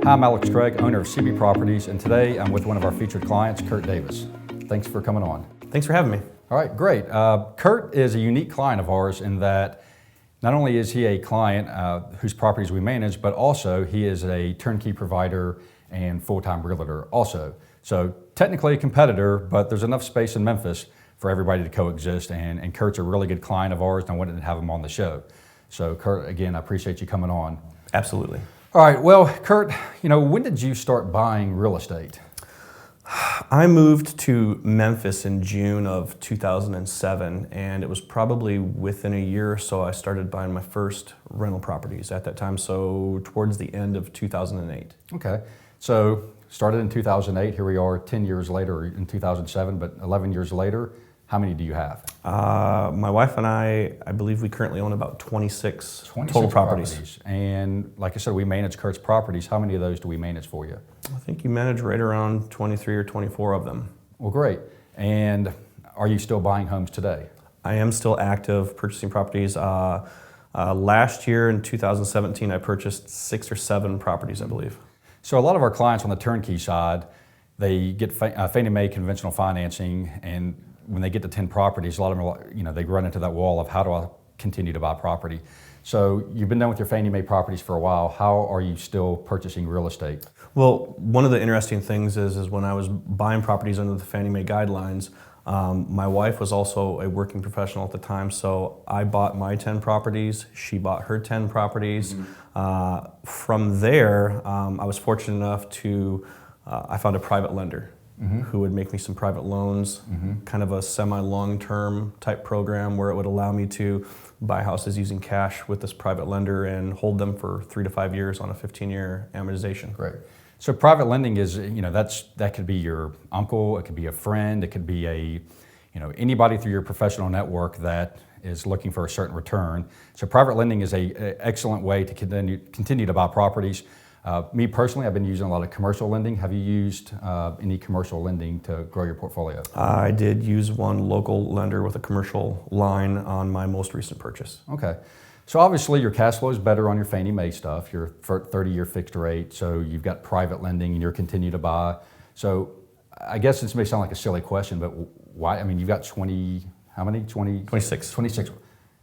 Hi, I'm Alex Craig, owner of CB Properties, and today I'm with one of our featured clients, Curt Davis. Thanks for coming on. Thanks for having me. All right, great. Curt is a unique client of ours in that not only is he a client whose properties we manage, but also he is a turnkey provider and full-time realtor also. So technically a competitor, but there's enough space in Memphis for everybody to coexist, and Curt's a really good client of ours, and I wanted to have him on the show. So Curt, again, I appreciate you coming on. Absolutely. All right, well, Curt, when did you start buying real estate? I moved to Memphis in June of 2007, and it was probably within a year or so I started buying my first rental properties at that time, so towards the end of 2008. Okay, so started in 2008, here we are 10 years later in 2007, but 11 years later, how many do you have? My wife and I believe we currently own about 26 total properties. And like I said, we manage Curt's properties. How many of those do we manage for you? I think you manage right around 23 or 24 of them. Well, great. And are you still buying homes today? I am still active purchasing properties. Last year in 2017, I purchased 6 or 7 properties, I believe. So a lot of our clients on the turnkey side, they get Fannie Mae conventional financing, and when they get to 10 properties, a lot of them are, they run into that wall of how do I continue to buy property. So you've been done with your Fannie Mae properties for a while. How are you still purchasing real estate? Well, one of the interesting things is when I was buying properties under the Fannie Mae guidelines, my wife was also a working professional at the time, so I bought my 10 properties, she bought her 10 properties. Mm-hmm. From there, I was fortunate enough to, I found a private lender. Mm-hmm. Who would make me some private loans, mm-hmm. kind of a semi-long-term type program where it would allow me to buy houses using cash with this private lender and hold them for 3 to 5 years on a 15-year amortization. Great. So private lending is, that could be your uncle, it could be a friend, it could be anybody through your professional network that is looking for a certain return. So private lending is an excellent way to continue to buy properties. Me personally, I've been using a lot of commercial lending. Have you used any commercial lending to grow your portfolio? I did use one local lender with a commercial line on my most recent purchase. Okay. So obviously your cash flow is better on your Fannie Mae stuff, your 30-year fixed rate, so you've got private lending and you're continue to buy. So I guess this may sound like a silly question, but why, you've got 26.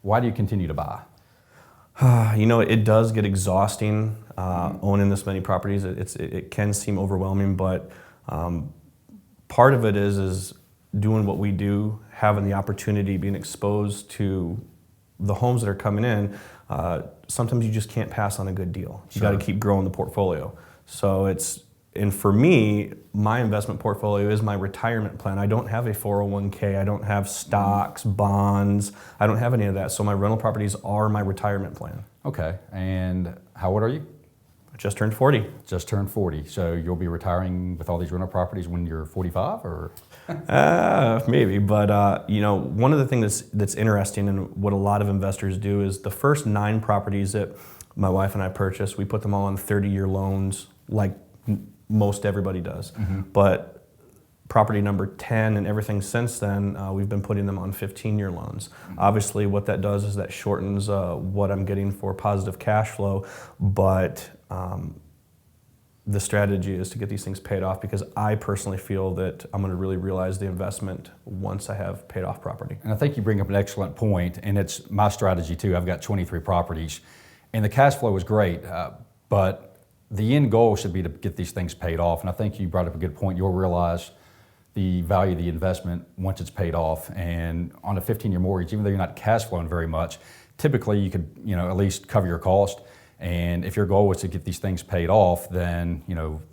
Why do you continue to buy? It does get exhausting owning this many properties. It can seem overwhelming, but part of it is doing what we do, having the opportunity, being exposed to the homes that are coming in. Sometimes you just can't pass on a good deal. You got to keep growing the portfolio. So and for me, my investment portfolio is my retirement plan. I don't have a 401k, I don't have stocks, bonds, I don't have any of that. So my rental properties are my retirement plan. Okay, and how old are you? I just turned 40. Just turned 40. So you'll be retiring with all these rental properties when you're 45, or? Maybe, but one of the things that's interesting and what a lot of investors do is the first 9 properties that my wife and I purchased, we put them all on 30-year loans, like most everybody does. Mm-hmm. But property number 10 and everything since then, we've been putting them on 15-year loans. Mm-hmm. Obviously, what that does is that shortens what I'm getting for positive cash flow, but the strategy is to get these things paid off because I personally feel that I'm going to really realize the investment once I have paid off property. And I think you bring up an excellent point, and it's my strategy too. I've got 23 properties, and the cash flow is great, but the end goal should be to get these things paid off. And I think you brought up a good point. You'll realize the value of the investment once it's paid off. And on a 15-year mortgage, even though you're not cash flowing very much, typically you could at least cover your cost. And if your goal is to get these things paid off, then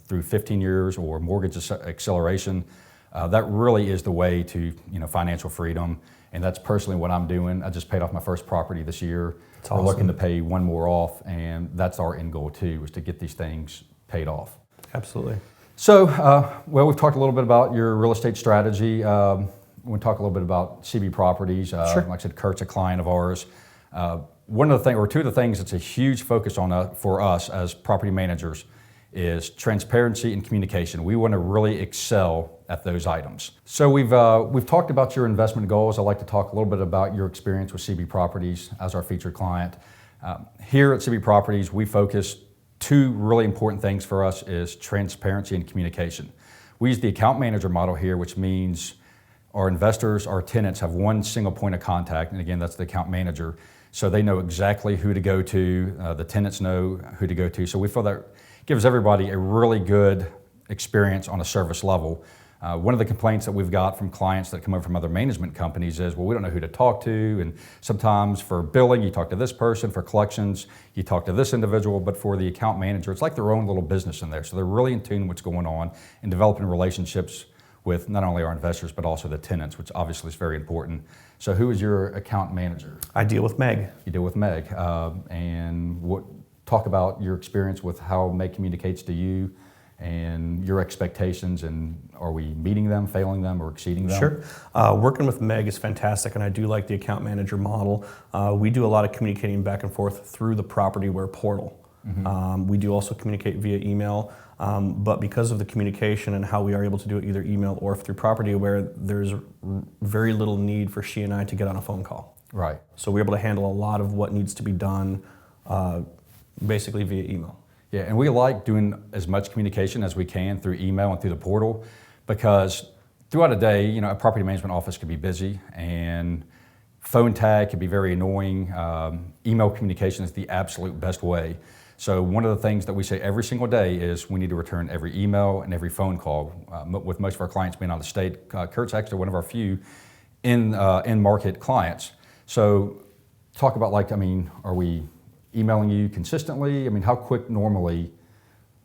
through 15 years or mortgage acceleration, that really is the way to financial freedom. And that's personally what I'm doing. I just paid off my first property this year. That's awesome. We're looking to pay one more off, and that's our end goal too, is to get these things paid off. Absolutely. So, we've talked a little bit about your real estate strategy. We'll talk a little bit about CB Properties. Sure. Like I said, Curt's a client of ours. One of the things, or two of the things that's a huge focus on for us as property managers is transparency and communication. We want to really excel at those items. So we've talked about your investment goals. I'd like to talk a little bit about your experience with CB Properties as our featured client. Here at CB Properties, we focus two really important things for us is transparency and communication. We use the account manager model here, which means our investors, our tenants have one single point of contact, and again, that's the account manager. So they know exactly who to go to, the tenants know who to go to. So we feel that gives everybody a really good experience on a service level. One of the complaints that we've got from clients that come over from other management companies is, well, we don't know who to talk to, and sometimes for billing, you talk to this person, for collections, you talk to this individual, but for the account manager, it's like their own little business in there. So they're really in tune with what's going on and developing relationships with not only our investors, but also the tenants, which obviously is very important. So who is your account manager? I deal with Meg. You deal with Meg. Talk about your experience with how Meg communicates to you and your expectations, and are we meeting them, failing them, or exceeding them? Sure. Working with Meg is fantastic, and I do like the account manager model. We do a lot of communicating back and forth through the PropertyWare portal. We do also communicate via email, but because of the communication and how we are able to do it either email or through PropertyWare, there's very little need for she and I to get on a phone call. Right. So we're able to handle a lot of what needs to be done basically via email. Yeah, and we like doing as much communication as we can through email and through the portal, because throughout a day, a property management office could be busy, and phone tag can be very annoying. Email communication is the absolute best way. So one of the things that we say every single day is we need to return every email and every phone call. With most of our clients being out of state, Curt's actually one of our few in-market clients. So talk about are we emailing you consistently? How quick normally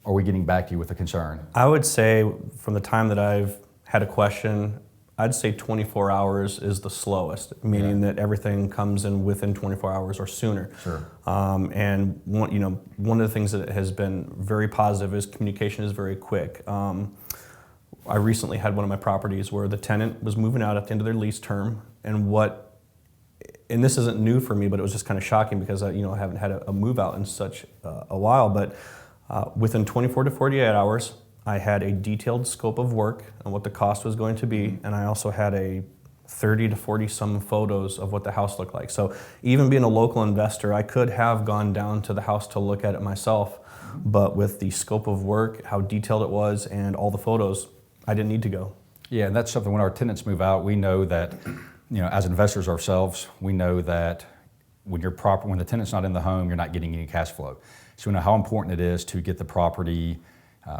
are we getting back to you with a concern? I would say from the time that I've had a question, I'd say 24 hours is the slowest, meaning that everything comes in within 24 hours or sooner. Sure. And one of the things that has been very positive is communication is very quick. I recently had one of my properties where the tenant was moving out at the end of their lease term, and this isn't new for me, but it was just kind of shocking because I haven't had a move out in such a while. But within 24 to 48 hours, I had a detailed scope of work and what the cost was going to be, and I also had a 30 to 40 some photos of what the house looked like. So even being a local investor, I could have gone down to the house to look at it myself, but with the scope of work, how detailed it was, and all the photos, I didn't need to go. Yeah, and that's something when our tenants move out, we know that, as investors ourselves, we know that when the tenant's not in the home, you're not getting any cash flow. So we know how important it is to get the property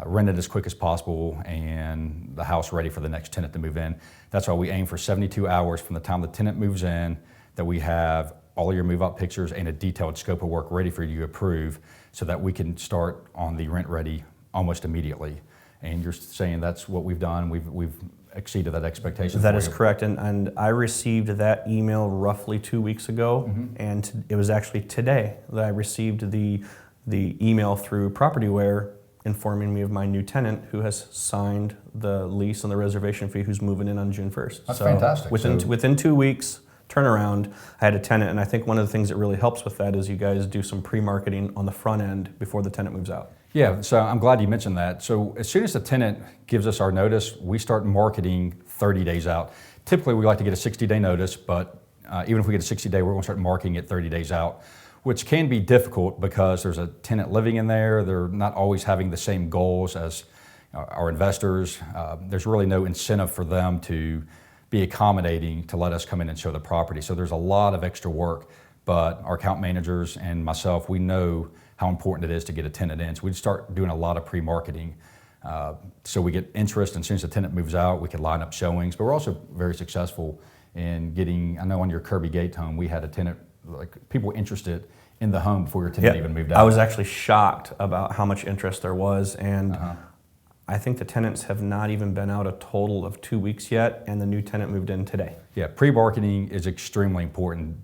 rented as quick as possible and the house ready for the next tenant to move in. That's why we aim for 72 hours from the time the tenant moves in, that we have all your move-out pictures and a detailed scope of work ready for you to approve, so that we can start on the rent ready almost immediately. And you're saying that's what we've done. We've exceeded that expectation. That is correct, and I received that email roughly 2 weeks ago, and it was actually today that I received the email through PropertyWare informing me of my new tenant who has signed the lease and the reservation fee, who's moving in on June 1st. That's fantastic. Within 2 weeks turnaround, I had a tenant, and I think one of the things that really helps with that is you guys do some pre-marketing on the front end before the tenant moves out. Yeah, so I'm glad you mentioned that. So as soon as the tenant gives us our notice, we start marketing 30 days out. Typically, we like to get a 60-day notice, but even if we get a 60-day, we're going to start marketing it 30 days out, which can be difficult because there's a tenant living in there. They're not always having the same goals as our investors. There's really no incentive for them to be accommodating to let us come in and show the property. So there's a lot of extra work, but our account managers and myself, we know how important it is to get a tenant in. So we start doing a lot of pre-marketing. So we get interest, and as soon as the tenant moves out, we can line up showings. But we're also very successful in getting, I know on your Kirby Gate home, we had a tenant, people interested in the home before your tenant even moved out. I was actually shocked about how much interest there was, and I think the tenants have not even been out a total of 2 weeks yet, and the new tenant moved in today. Yeah, pre-marketing is extremely important.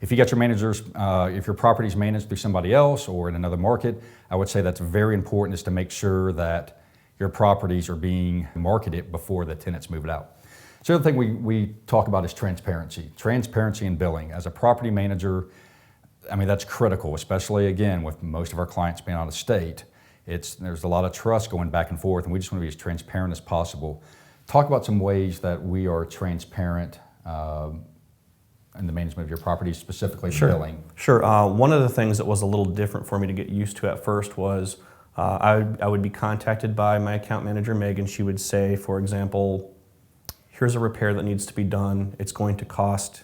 If you got your managers, if your property's managed through somebody else or in another market, I would say that's very important, is to make sure that your properties are being marketed before the tenants move it out. So the other thing we talk about is transparency. Transparency in billing. As a property manager, that's critical, especially again with most of our clients being out of state. There's a lot of trust going back and forth, and we just want to be as transparent as possible. Talk about some ways that we are transparent in the management of your property, specifically the Sure. billing? Sure. One of the things that was a little different for me to get used to at first was I would be contacted by my account manager, Megan. She would say, for example, here's a repair that needs to be done. It's going to cost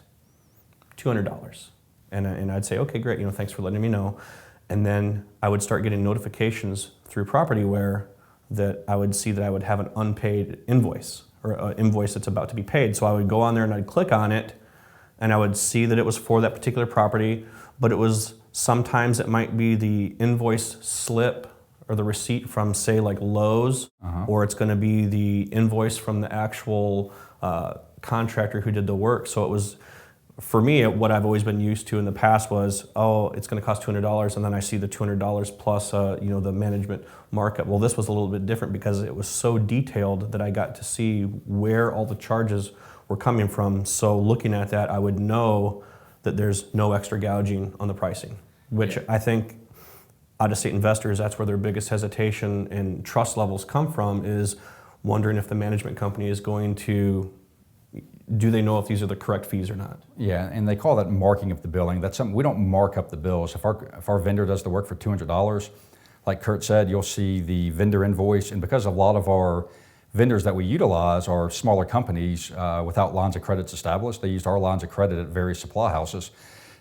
$200. And I'd say, okay, great, thanks for letting me know. And then I would start getting notifications through PropertyWare that I would see that I would have an unpaid invoice or an invoice that's about to be paid. So I would go on there and I'd click on it and I would see that it was for that particular property, but it was sometimes it might be the invoice slip or the receipt from, say, like Lowe's, or it's going to be the invoice from the actual contractor who did the work. So it was, for me, what I've always been used to in the past was, oh, it's going to cost $200, and then I see the $200 plus, the management markup. Well, this was a little bit different because it was so detailed that I got to see where all the charges were coming from. So looking at that, I would know that there's no extra gouging on the pricing, which I think out-of-state investors, that's where their biggest hesitation and trust levels come from, is wondering if the management company is going to, do they know if these are the correct fees or not? Yeah, and they call that marking up the billing. That's something, we don't mark up the bills. If our vendor does the work for $200, like Curt said, you'll see the vendor invoice, and because a lot of our vendors that we utilize are smaller companies without lines of credits established, they used our lines of credit at various supply houses.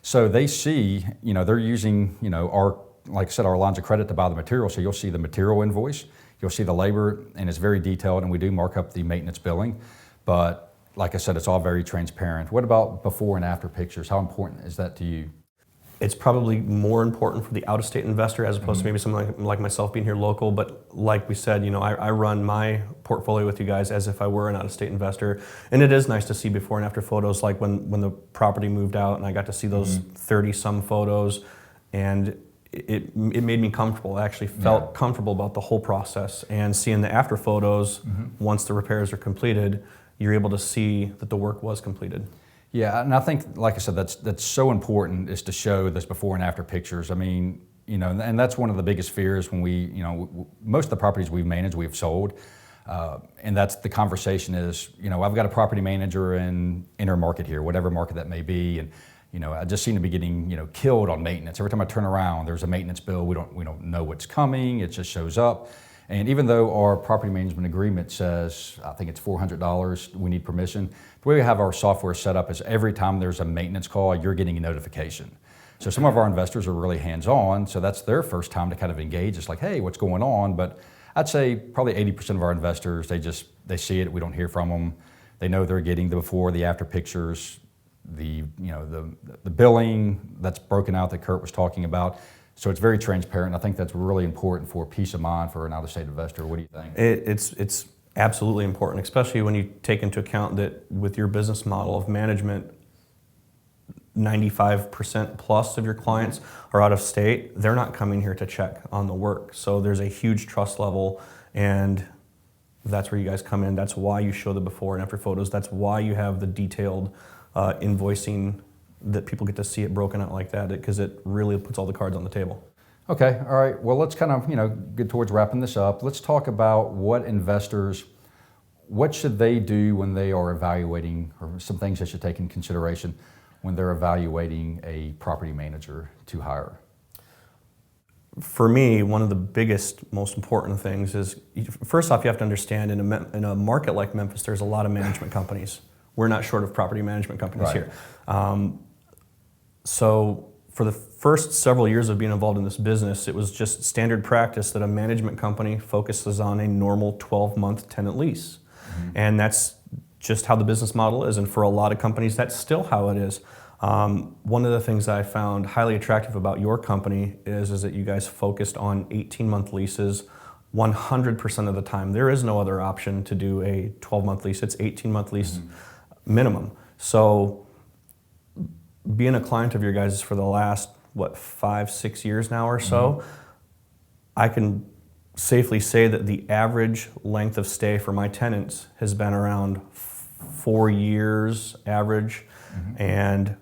So they see, they're using, our, like I said, our lines of credit to buy the material. So you'll see the material invoice, you'll see the labor, and it's very detailed, and we do mark up the maintenance billing. But like I said, it's all very transparent. What about before and after pictures? How important is that to you? It's probably more important for the out-of-state investor as opposed to maybe someone like myself being here local. But like we said, I run my portfolio with you guys as if I were an out-of-state investor. And it is nice to see before and after photos, like when the property moved out and I got to see those 30-some photos, and it made me comfortable. I actually felt comfortable about the whole process. And seeing the after photos, once the repairs are completed, you're able to see that the work was completed. Yeah, and I think, like I said, that's so important, is to show those before and after pictures. I mean, and that's one of the biggest fears when we, most of the properties we've managed, we've sold, and that's the conversation is, I've got a property manager in inner market here, whatever market that may be, and I just seem to be getting, killed on maintenance. Every time I turn around, there's a maintenance bill. We don't know what's coming. It just shows up. And even though our property management agreement says, I think it's $400, we need permission, the way we have our software set up is every time there's a maintenance call, you're getting a notification. So some of our investors are really hands-on, so that's their first time to kind of engage. It's like, hey, what's going on? But I'd say probably 80% of our investors, they see it, we don't hear from them. They know they're getting the before, the after pictures, the billing that's broken out that Curt was talking about. So it's very transparent. I think that's really important for peace of mind for an out-of-state investor. What do you think? It's absolutely important, especially when you take into account that with your business model of management, 95% plus of your clients are out of state. They're not coming here to check on the work. So there's a huge trust level, and that's where you guys come in. That's why you show the before and after photos. That's why you have the detailed invoicing, that people get to see it broken out like that, because it really puts all the cards on the table. Okay, all right. Well, let's kind of get towards wrapping this up. Let's talk about what should they do when they are evaluating, or some things they should take in consideration when they're evaluating a property manager to hire. For me, one of the biggest, most important things is, first off, you have to understand in a market like Memphis, there's a lot of management companies. We're not short of property management companies here. So for the first several years of being involved in this business, it was just standard practice that a management company focuses on a normal 12-month tenant lease. And that's just how the business model is. And for a lot of companies, that's still how it is. One of the things that I found highly attractive about your company is that you guys focused on 18-month leases 100% of the time. There is no other option to do a 12-month lease. It's 18-month lease minimum. So being a client of your guys for the last, 5-6 years now or so, I can safely say that the average length of stay for my tenants has been around 4 years average. And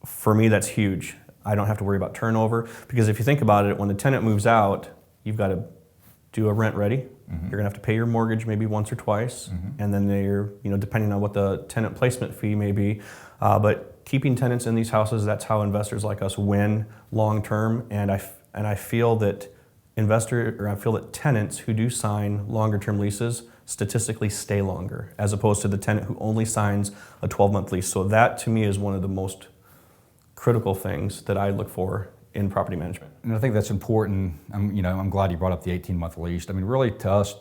for me, that's huge. I don't have to worry about turnover, because if you think about it, when the tenant moves out, you've got to do a rent ready. You're gonna have to pay your mortgage maybe once or twice, and then they're, depending on what the tenant placement fee may be, but keeping tenants in these houses, that's how investors like us win long term. And I feel that tenants who do sign longer term leases statistically stay longer, as opposed to the tenant who only signs a 12-month lease. So that to me is one of the most critical things that I look for in property management. And I think that's important. I'm glad you brought up the 18-month lease. I mean, really to us,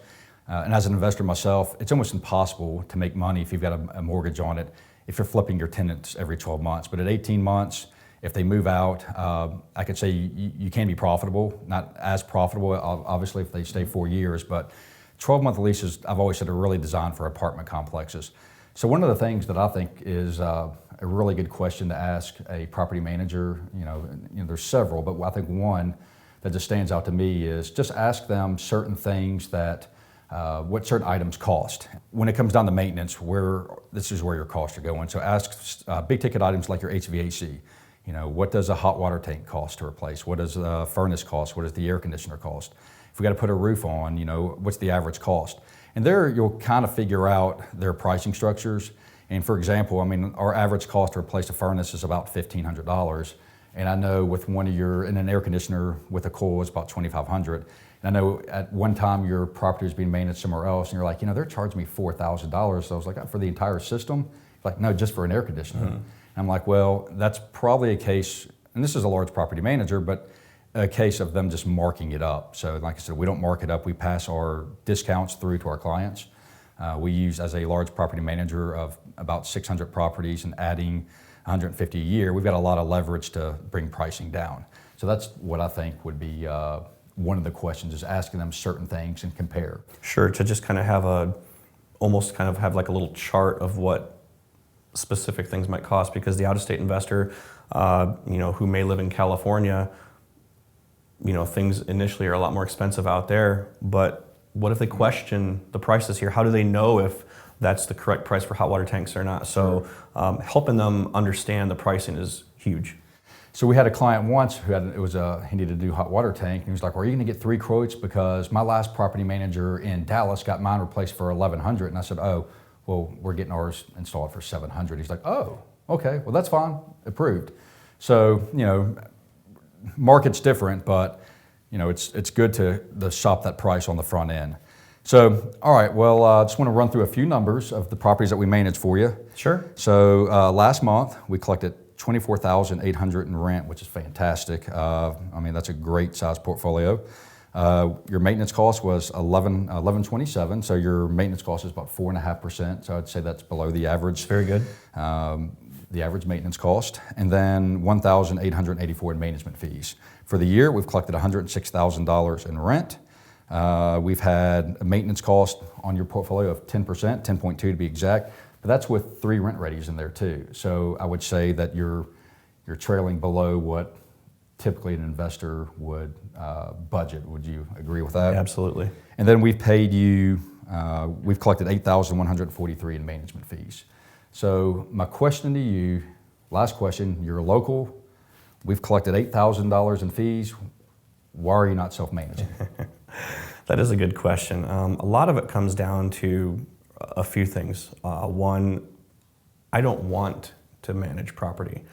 and as an investor myself, it's almost impossible to make money if you've got a mortgage on it, if you're flipping your tenants every 12 months. But at 18 months, if they move out, I could say you can be profitable, not as profitable, obviously, if they stay 4 years, but 12-month leases, I've always said, are really designed for apartment complexes. So one of the things that I think is a really good question to ask a property manager, there's several, but I think one that just stands out to me is just ask them certain things that, what certain items cost. When it comes down to maintenance, this is where your costs are going. So ask big ticket items like your HVAC. What does a hot water tank cost to replace? What does a furnace cost? What does the air conditioner cost? If we got to put a roof on, what's the average cost? And there you'll kind of figure out their pricing structures. And for example, our average cost to replace a furnace is about $1,500. And I know with in an air conditioner with a coil is about $2,500. And I know at one time your property was being managed somewhere else and you're like, they're charging me $4,000. So I was like, for the entire system? Like, no, just for an air conditioner. And I'm like, well, that's probably a case, and this is a large property manager, but a case of them just marking it up. So like I said, we don't mark it up. We pass our discounts through to our clients. We use, as a large property manager of about 600 properties and adding 150 a year, we've got a lot of leverage to bring pricing down. So that's what I think would be one of the questions, is asking them certain things and compare. Sure, to just kind of have almost have like a little chart of what specific things might cost, because the out-of-state investor, who may live in California, things initially are a lot more expensive out there, but what if they question the prices here? How do they know if that's the correct price for hot water tanks or not? So helping them understand the pricing is huge. So we had a client once who he needed to do hot water tank, and he was like, well, are you going to get 3 quotes? Because my last property manager in Dallas got mine replaced for $1,100. And I said, oh, well, we're getting ours installed for $700. He's like, oh, okay, well, that's fine, approved. So, market's different, but it's good to shop that price on the front end. So, all right, well, I just want to run through a few numbers of the properties that we manage for you. Sure. So last month we collected $24,800 in rent, which is fantastic. That's a great size portfolio. Your maintenance cost was $1127, so your maintenance cost is about 4.5%. So I'd say that's below the average. Very good. The average maintenance cost, and then $1,884 in management fees. For the year, we've collected $106,000 in rent. We've had a maintenance cost on your portfolio of 10%, 10.2 to be exact, but that's with 3 rent readies in there too. So I would say that you're trailing below what typically an investor would budget. Would you agree with that? Absolutely. And then we've paid you, we've collected $8,143 in management fees. So my question to you, last question, you're local, we've collected $8,000 in fees, why are you not self-managing? That is a good question. A lot of it comes down to a few things. One, I don't want to manage property.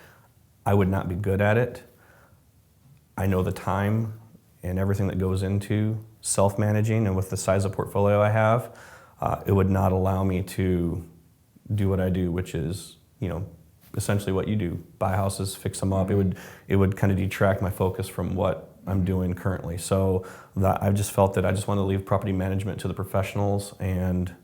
I would not be good at it. I know the time and everything that goes into self-managing, and with the size of portfolio I have, it would not allow me to do what I do, which is, essentially what you do: buy houses, fix them up. It would kind of detract my focus from what I'm doing currently. So I've just felt that I just want to leave property management to the professionals, and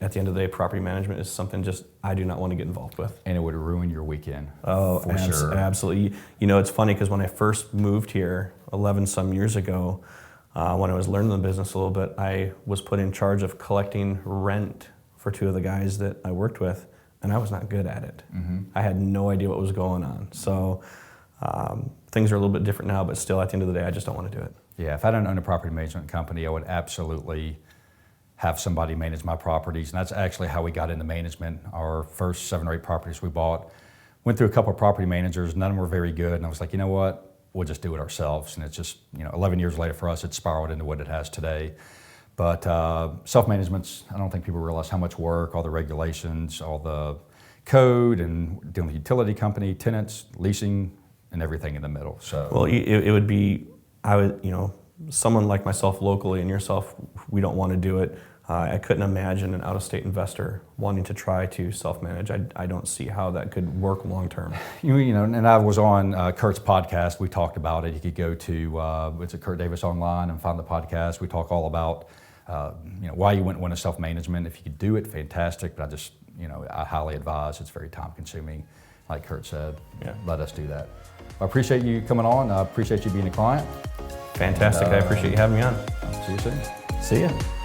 at the end of the day, property management is something just I do not want to get involved with. And it would ruin your weekend. Oh, for sure. Absolutely. It's funny because when I first moved here 11 some years ago, when I was learning the business a little bit, I was put in charge of collecting rent for 2 of the guys that I worked with, and I was not good at it. Mm-hmm. I had no idea what was going on. So things are a little bit different now, but still at the end of the day, I just don't want to do it. Yeah, if I didn't own a property management company, I would absolutely have somebody manage my properties. And that's actually how we got into management. Our first 7 or 8 properties we bought, went through a couple of property managers, none of them were very good. And I was like, you know what, we'll just do it ourselves. And it's just, 11 years later for us, it's spiraled into what it has today. But self-management's, I don't think people realize how much work, all the regulations, all the code and dealing with utility company, tenants, leasing, and everything in the middle. So, Well, it would be, I would, someone like myself locally and yourself, we don't want to do it. I couldn't imagine an out-of-state investor wanting to try to self-manage. I don't see how that could work long-term. and I was on Curt's podcast. We talked about it. You could go to it's a Curt Davis online and find the podcast. We talk all about why you wouldn't want to self-management. If you could do it, fantastic. But I highly advise. It's very time-consuming. Like Curt said, let us do that. I appreciate you coming on. I appreciate you being a client. Fantastic. I appreciate you having me on. See you soon. See ya.